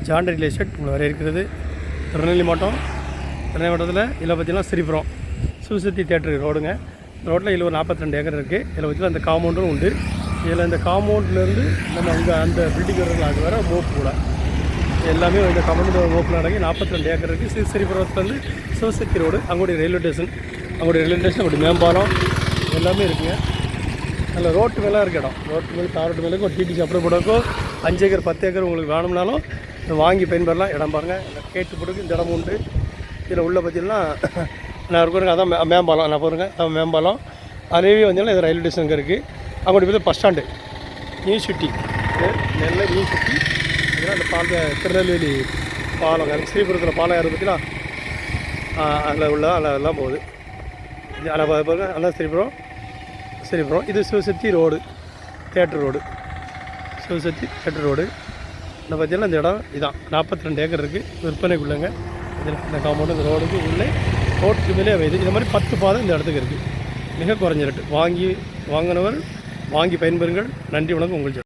John real estate உங்களை வர இருக்கிறது. திருநெல்வேலி மாவட்டத்தில் இதில் பார்த்தீங்கன்னா ஸ்ரீபுரம் சிவசக்தி தேட்டர் ரோடுங்க. இந்த ரோட்டில் இதில் ஒரு 42 ஏக்கர் இருக்குது. இதில் பார்த்தீங்கன்னா அந்த காம்பவுண்டும் உண்டு. இதில் இந்த காம்பவுண்ட்லேருந்து நம்ம அங்கே அந்த பில்டிங் வரல அது வர மோப்பு கூட எல்லாமே இந்த காம்பவுண்டு மோப்பில் அடங்கி 42 ஏக்கர் இருக்குது. ஸ்ரீபுரத்துலேருந்து சிவசக்தி ரோடு, அங்கோடைய ரயில்வே ஸ்டேஷன், அங்கோடைய மேம்பாலம் எல்லாமே இருக்குங்க. நல்ல ரோட்டு மேலே இருக்க இடம். ரோட்டு மேலே தாரோட்டு மேலே ஒரு டிடி சாப்பிட போடக்கோ 5 ஏக்கர் 10 ஏக்கர் உங்களுக்கு வேணும்னாலும் வாங்கி பயன்பெறலாம். இடம் பாருங்கள், கேட்டு போட்டுக்கு இந்த இடம் உண்டு. இதில் உள்ள பார்த்தீங்கன்னா நான் இருக்கிறேங்க, அதான் மேம்பாலம். நான் போகிறேங்க, அதான் மேம்பாலம். அதுவே வந்தீங்கன்னா இது ரயில்வே ஸ்டேஷனுக்கு இருக்குது. அங்கோடைய போய் பஸ் ஸ்டாண்டு நியூ சிட்டி, நெல்லை நியூ சிட்டி. இதெல்லாம் அந்த திருநெல்வேலி பாலம், ஸ்ரீபுரத்தில் பாலம் யார் பார்த்தீங்கன்னா அதில் உள்ள அதெல்லாம் போகுது. அதில் பாருங்கள், அதான் ஸ்ரீபுரம். இது Sivasakthi road, theatre road, Sivasakthi theatre road. இந்த பார்த்தீங்கன்னா இந்த இடம் இதான் 42 ஏக்கர் இருக்குது விற்பனைக்குள்ளங்க. இதில் இந்த காம்பவுண்டு இந்த ரோடுக்கு உள்ளே ரோட்டுக்கு மேலே அமையுது. இந்த மாதிரி 10 பாதை இந்த இடத்துக்கு இருக்குது. மிக குறைஞ்ச ரேட்டு. வாங்கினவர் வாங்கி பயன்பெறுங்கள். நன்றி, வணக்கம். உங்கள்